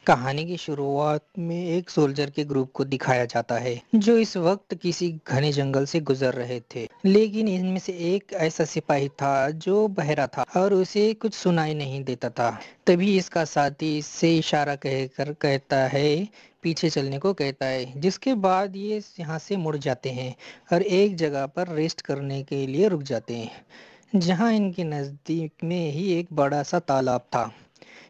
کہانی کی شروعات میں ایک سولجر کے گروپ کو دکھایا جاتا ہے جو اس وقت کسی گھنے جنگل سے گزر رہے تھے، لیکن ان میں سے ایک ایسا سپاہی تھا جو بہرا تھا اور اسے کچھ سنائی نہیں دیتا تھا۔ تبھی اس کا ساتھی اس سے اشارہ کہہ کر کہتا ہے، پیچھے چلنے کو کہتا ہے، جس کے بعد یہ یہاں سے مڑ جاتے ہیں اور ایک جگہ پر ریسٹ کرنے کے لیے رک جاتے ہیں جہاں ان کے نزدیک میں ہی ایک بڑا سا تالاب تھا۔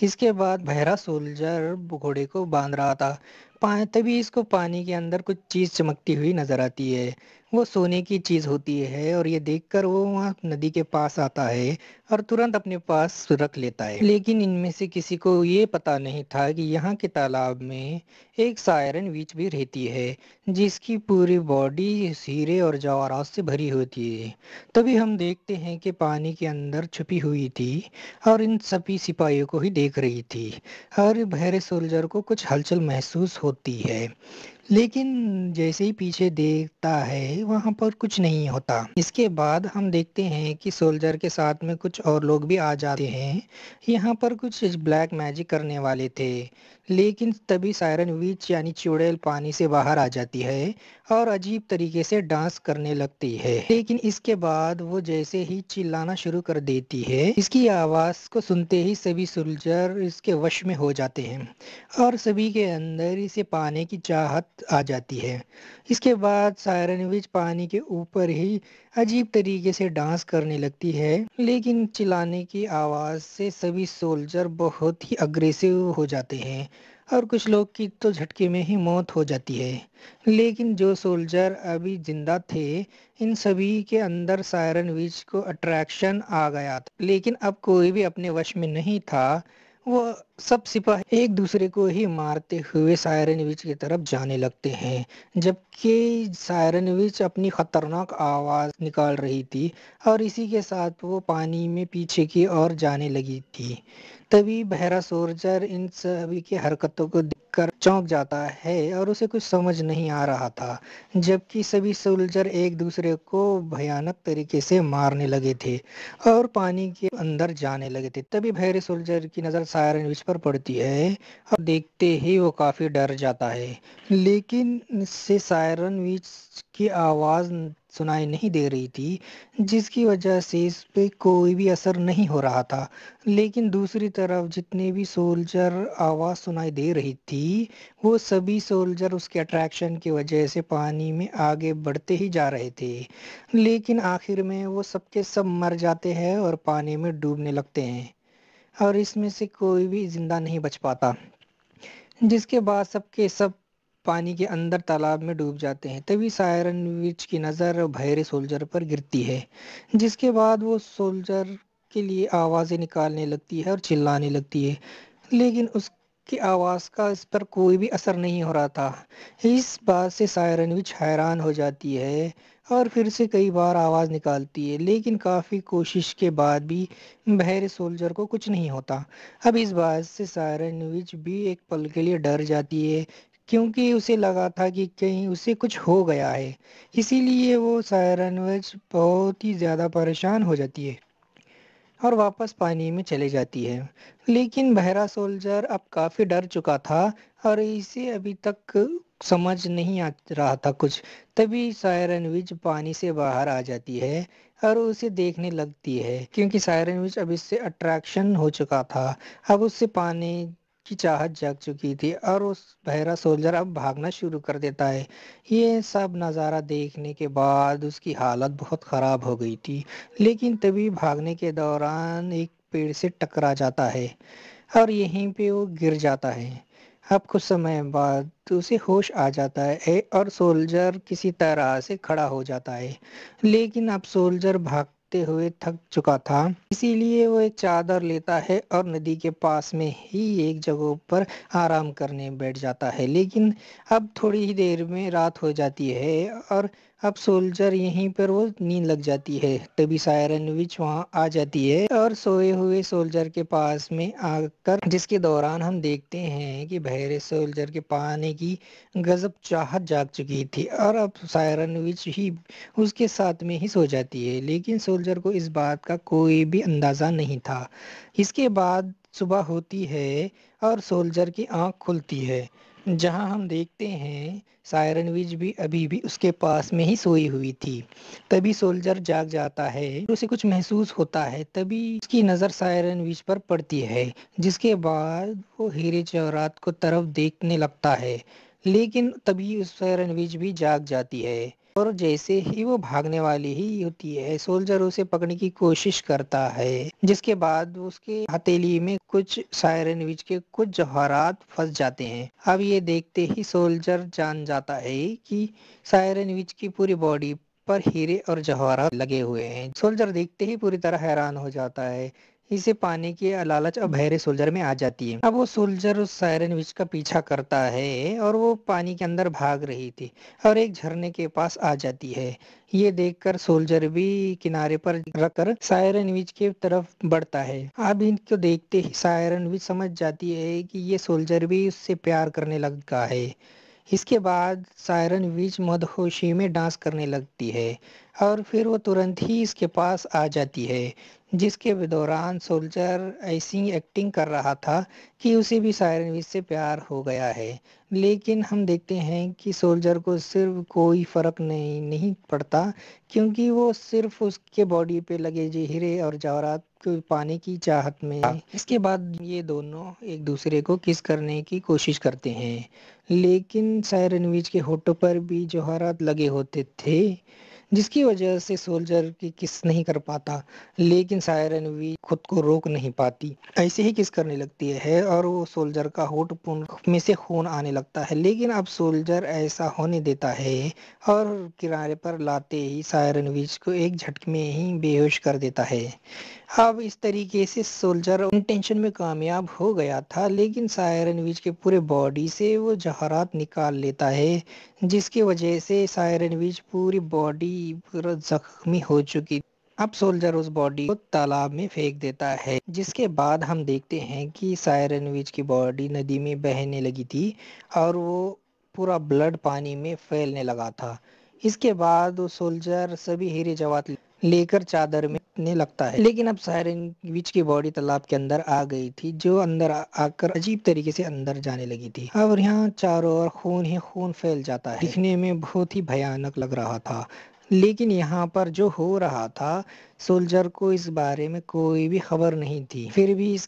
اس کے بعد بہرا سولجر گھوڑے کو باندھ رہا تھا، تبھی اس کو پانی کے اندر کچھ چیز چمکتی ہوئی نظر آتی ہے۔ وہ سونے کی چیز ہوتی ہے اور یہ دیکھ کر وہ وہاں ندی کے پاس آتا ہے اور ترنت اپنے پاس رکھ لیتا ہے، لیکن ان میں سے کسی کو یہ پتا نہیں تھا کہ یہاں کے تالاب میں ایک سائرن ویچ بھی رہتی ہے جس کی پوری باڈی ہیرے اور جواہرات سے بھری ہوتی ہے۔ تبھی ہم دیکھتے ہیں کہ پانی کے اندر چھپی ہوئی تھی اور ان سبھی سپاہیوں کو ہی دیکھ رہی تھی اور بہرے سولجر کو کچھ ہلچل محسوس ہوتی ہے، لیکن جیسے ہی پیچھے دیکھتا ہے وہاں پر کچھ نہیں ہوتا۔ اس کے بعد ہم دیکھتے ہیں کہ سولجر کے ساتھ میں کچھ اور لوگ بھی آ جاتے ہیں۔ یہاں پر کچھ بلیک میجک کرنے والے تھے، لیکن تبھی سائرن ویچ یعنی چڑیل پانی سے باہر آ جاتی ہے اور عجیب طریقے سے ڈانس کرنے لگتی ہے، لیکن اس کے بعد وہ جیسے ہی چلانا شروع کر دیتی ہے، اس کی آواز کو سنتے ہی سبھی سولجر اس کے وش میں ہو جاتے ہیں اور سبھی کے اندر اسے پانے کی چاہت آ جاتی ہے۔ اس کے بعد سائرن وچ پانی کے اوپر ہی عجیب طریقے سے ڈانس کرنے لگتی ہے، لیکن چلانے کی آواز سے سبھی سولجر بہت ہی اگریسو ہو جاتے ہیں اور کچھ لوگ کی تو جھٹکے میں ہی موت ہو جاتی ہے، لیکن جو سولجر ابھی زندہ تھے ان سبھی کے اندر سائرن ویچ کو اٹریکشن آ گیا تھا، لیکن اب کوئی بھی اپنے وش میں نہیں تھا۔ وہ سب سپاہی ایک دوسرے کو ہی مارتے ہوئے سائرن ویچ کی طرف جانے لگتے ہیں، جبکہ سائرن ویچ اپنی خطرناک آواز نکال رہی تھی اور اسی کے ساتھ وہ پانی میں پیچھے کی اور جانے لگی تھی۔ تبھی بہرا سولجر ان سبھی کی حرکتوں کو دیکھ کر چونک جاتا ہے اور اسے کچھ سمجھ نہیں آ رہا تھا، جبکہ سبھی سولجر ایک دوسرے کو بھیانک طریقے سے مارنے لگے تھے اور پانی کے اندر جانے لگے تھے۔ تبھی بہرے سولجر کی نظر سائرن وچ پر پڑتی ہے اور دیکھتے ہی وہ کافی ڈر جاتا ہے، لیکن اس سے سائرن وچ کی آواز سنائی نہیں دے رہی تھی، جس کی وجہ سے اس پہ کوئی بھی اثر نہیں ہو رہا تھا، لیکن دوسری طرف جتنے بھی سولجر آواز سنائی دے رہی تھی وہ سبھی سولجر اس کے اٹریکشن کی وجہ سے پانی میں آگے بڑھتے ہی جا رہے تھے، لیکن آخر میں وہ سب کے سب مر جاتے ہیں اور پانی میں ڈوبنے لگتے ہیں اور اس میں سے کوئی بھی زندہ نہیں بچ پاتا، جس کے بعد سب کے سب پانی کے اندر تالاب میں ڈوب جاتے ہیں۔ تبھی سائرن وچ کی نظر بحیرے سولجر پر گرتی ہے، جس کے بعد وہ سولجر کے لیے آوازیں نکالنے لگتی ہے اور چلانے لگتی ہے، لیکن اس کی آواز کا اس پر کوئی بھی اثر نہیں ہو رہا تھا۔ اس بات سے سائرن وچ حیران ہو جاتی ہے اور پھر سے کئی بار آواز نکالتی ہے، لیکن کافی کوشش کے بعد بھی بحیرے سولجر کو کچھ نہیں ہوتا۔ اب اس بات سے سائرن وچ بھی ایک پل کے لیے ڈر جاتی ہے، کیونکہ اسے لگا تھا کہ کہیں اسے کچھ ہو گیا ہے، اسی لیے وہ سائرن وچ بہت ہی زیادہ پریشان ہو جاتی ہے اور واپس پانی میں چلے جاتی ہے، لیکن بہرا سولجر اب کافی ڈر چکا تھا اور اسے ابھی تک سمجھ نہیں آ رہا تھا کچھ۔ تبھی سائرن وچ پانی سے باہر آ جاتی ہے اور اسے دیکھنے لگتی ہے، کیونکہ سائرن وچ اب اس سے اٹریکشن ہو چکا تھا، اب اس سے پانی کی چاہت جاگ چکی تھی اور اس بہرا سولجر اب بھاگنا شروع کر دیتا ہے۔ یہ سب نظارہ دیکھنے کے بعد اس کی حالت بہت خراب ہو گئی تھی، لیکن تبھی بھاگنے کے دوران ایک پیڑ سے ٹکرا جاتا ہے اور یہیں پہ وہ گر جاتا ہے۔ اب کچھ سمے بعد اسے ہوش آ جاتا ہے اور سولجر کسی طرح سے کھڑا ہو جاتا ہے، لیکن اب سولجر بھاگتے ہوئے تھک چکا تھا، اسی لیے وہ ایک چادر لیتا ہے اور ندی کے پاس میں ہی ایک جگہ پر آرام کرنے بیٹھ جاتا ہے، لیکن اب تھوڑی ہی دیر میں رات ہو جاتی ہے اور اب سولجر یہیں پر وہ نیند لگ جاتی ہے۔ تبھی سائرن وچ وہاں آ جاتی ہے اور سوئے ہوئے سولجر کے پاس میں آ کر، جس کے دوران ہم دیکھتے ہیں کہ بحیرے سولجر کے پانے کی غضب چاہت جاگ چکی تھی اور اب سائرن وچ ہی اس کے ساتھ میں ہی سو جاتی ہے، لیکن سولجر کو اس بات کا کوئی بھی اندازہ نہیں تھا۔ اس کے بعد صبح ہوتی ہے اور سولجر کی آنکھ کھلتی ہے، جہاں ہم دیکھتے ہیں سائرن وچ بھی ابھی بھی اس کے پاس میں ہی سوئی ہوئی تھی۔ تبھی سولجر جاگ جاتا ہے، اسے کچھ محسوس ہوتا ہے، تبھی اس کی نظر سائرن وچ پر پڑتی ہے، جس کے بعد وہ ہیرے جواہرات کو طرف دیکھنے لگتا ہے، لیکن تبھی اس سائرن وچ بھی جاگ جاتی ہے اور جیسے ہی وہ بھاگنے والی ہی ہوتی ہے، سولجر اسے پکڑنے کی کوشش کرتا ہے، جس کے بعد اس کے ہتھیلی میں کچھ سائرن وچ کے کچھ جوہرات پھنس جاتے ہیں۔ اب یہ دیکھتے ہی سولجر جان جاتا ہے کہ سائرن وچ کی پوری باڈی پر ہیرے اور جواہرات لگے ہوئے ہیں۔ سولجر دیکھتے ہی پوری طرح حیران ہو جاتا ہے، اسے پانے کی لالچ اب بحرے سولجر میں آ جاتی ہے۔ اب وہ سولجر اس سائرن وچ کا پیچھا کرتا ہے اور وہ پانی کے اندر بھاگ رہی تھی اور ایک جھرنے کے پاس آ جاتی ہے۔ یہ دیکھ کر سولجر بھی کنارے پر رکھ کر سائرن وچ کی طرف بڑھتا ہے۔ اب ان کو دیکھتے ہی سائرن وچ سمجھ جاتی ہے کہ یہ سولجر بھی اس سے پیار کرنے لگا ہے۔ اس کے بعد سائرن وچ مدہوشی میں ڈانس کرنے لگتی ہے اور پھر وہ ترنت ہی اس کے پاس آ جاتی ہے، جس کے دوران سولجر ایسی ایکٹنگ کر رہا تھا کہ اسے بھی سائرن وچ سے پیار ہو گیا ہے۔ لیکن ہم دیکھتے ہیں کہ سولجر کو صرف کوئی فرق نہیں پڑتا، کیونکہ وہ صرف اس کے باڈی پہ لگے ہیرے اور جواہرات کو پانے کی چاہت میں۔ اس کے بعد یہ دونوں ایک دوسرے کو کس کرنے کی کوشش کرتے ہیں، لیکن سائرن وچ کے ہونٹوں پر بھی جوہرات لگے ہوتے تھے، جس کی وجہ سے سولجر کی کس نہیں کر پاتا، لیکن سائرن وچ خود کو روک نہیں پاتی، ایسے ہی کس کرنے لگتی ہے اور وہ سولجر کا ہونٹ میں سے خون آنے لگتا ہے، لیکن اب سولجر ایسا ہونے دیتا ہے اور کنارے پر لاتے ہی سائرن وچ کو ایک جھٹکے میں ہی بے ہوش کر دیتا ہے۔ اب اس طریقے سے سولجر انٹینشن میں کامیاب ہو گیا تھا، لیکن سائرن وچ کے پورے باڈی سے وہ جوہرات نکال لیتا ہے، جس کی وجہ سے سائرن وچ پوری باڈی پورا زخمی ہو چکی۔ اب سولجر اس باڈی کو تالاب میں پھینک دیتا ہے، جس کے بعد ہم دیکھتے ہیں کہ سائرن وچ کی باڈی ندی میں بہنے لگی تھی اور وہ پورا بلڈ پانی میں پھیلنے لگا تھا۔ اس کے بعد وہ سولجر سبھی ہیرے جواہرات لے کر چادر میں رکھنے لگتا ہے، لیکن اب سائرن وچ کی باڈی تالاب کے اندر آ گئی تھی، جو اندر آ کر عجیب طریقے سے اندر جانے لگی تھی اور یہاں چاروں اور خون ہی خون پھیل جاتا ہے، دکھنے میں بہت ہی بھیانک لگ رہا تھا۔ لیکن یہاں پر جو ہو رہا تھا، سولجر کو اس بارے میں کوئی بھی خبر نہیں تھی، پھر بھی جس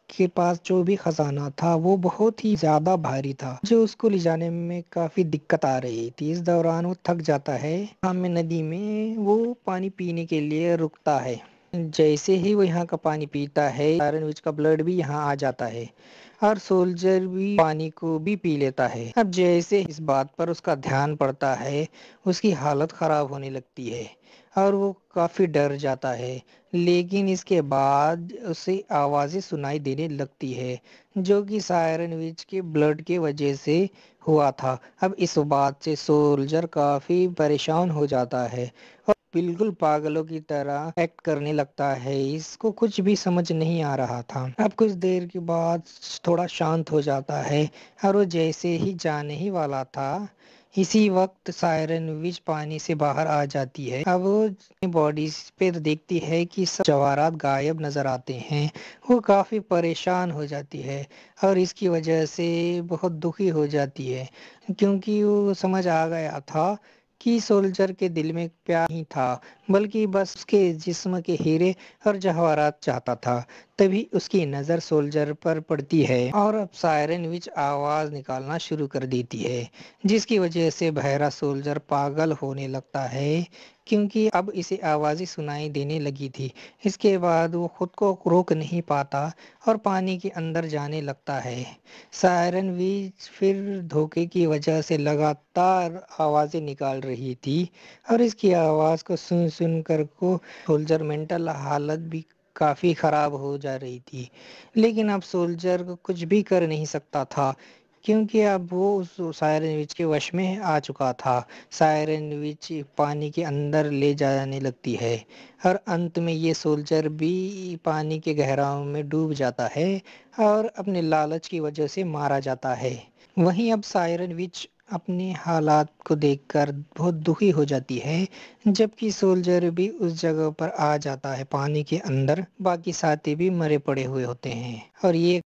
کے پاس جو بھی خزانہ تھا وہ بہت ہی زیادہ بھاری تھا، جو اس کو لے جانے میں کافی دقت آ رہی تھی۔ اس دوران وہ تھک جاتا ہے، شام میں ندی میں وہ پانی پینے کے لیے رکتا ہے۔ جیسے ہی وہ یہاں کا پانی پیتا ہے، سائرن وچ کا بلڈ بھی یہاں آ جاتا ہے اور سولجر بھی پانی کو بھی پی لیتا ہے۔ اب جیسے اس بات پر اس کا دھیان پڑتا ہے، اس کی حالت خراب ہونے لگتی ہے اور وہ کافی ڈر جاتا ہے، لیکن اس کے بعد اسے آوازیں سنائی دینے لگتی ہے، جو کہ سائرن وچ کے بلڈ کی وجہ سے ہوا تھا۔ اب اس بات سے سولجر کافی پریشان ہو جاتا ہے اور بالکل پاگلوں کی طرح ایکٹ کرنے لگتا ہے، اس کو کچھ بھی سمجھ نہیں آ رہا تھا۔ اب کچھ دیر کے بعد تھوڑا شانت ہو جاتا ہے اور وہ جیسے ہی جانے ہی والا تھا، اسی وقت سائرن وچ پانی سے باہر آ جاتی ہے۔ اب وہ باڈی پہ دیکھتی ہے کہ سب جواہرات غائب نظر آتے ہیں، وہ کافی پریشان ہو جاتی ہے اور اس کی وجہ سے بہت دکھی ہو جاتی ہے، کیونکہ وہ سمجھ آ گیا تھا کہ سولجر کے دل میں پیار نہیں تھا، بلکہ بس اس کے جسم کے ہیرے اور جواہرات چاہتا تھا۔ تبھی اس کی نظر سولجر پر پڑتی ہے اور اب سائرن وچ آواز نکالنا شروع کر دیتی ہے، جس کی وجہ سے بحیرہ سولجر پاگل ہونے لگتا ہے، کیونکہ اب اسے آوازیں سنائی دینے لگی تھی۔ اس کے بعد وہ خود کو روک نہیں پاتا اور پانی کے اندر جانے لگتا ہے۔ سائرن وچ پھر دھوکے کی وجہ سے لگاتار آوازیں نکال رہی تھی اور اس کی آواز کو سن سن کر کو سولجر مینٹل حالت بھی کافی خراب ہو جا رہی تھی، لیکن اب سولجر کو کچھ بھی کر نہیں سکتا تھا، کیونکہ اب وہ اس سائرن وچ کے وش میں آ چکا تھا۔ سائرن وچ پانی کے اندر لے جانے لگتی ہے اور انت میں یہ سولجر بھی پانی کے گہراؤں میں ڈوب جاتا ہے اور اپنے لالچ کی وجہ سے مارا جاتا ہے۔ وہیں اب سائرن وچ اپنے حالات کو دیکھ کر بہت دکھی ہو جاتی ہے، جبکہ سولجر بھی اس جگہ پر آ جاتا ہے پانی کے اندر، باقی ساتھی بھی مرے پڑے ہوئے ہوتے ہیں اور یہ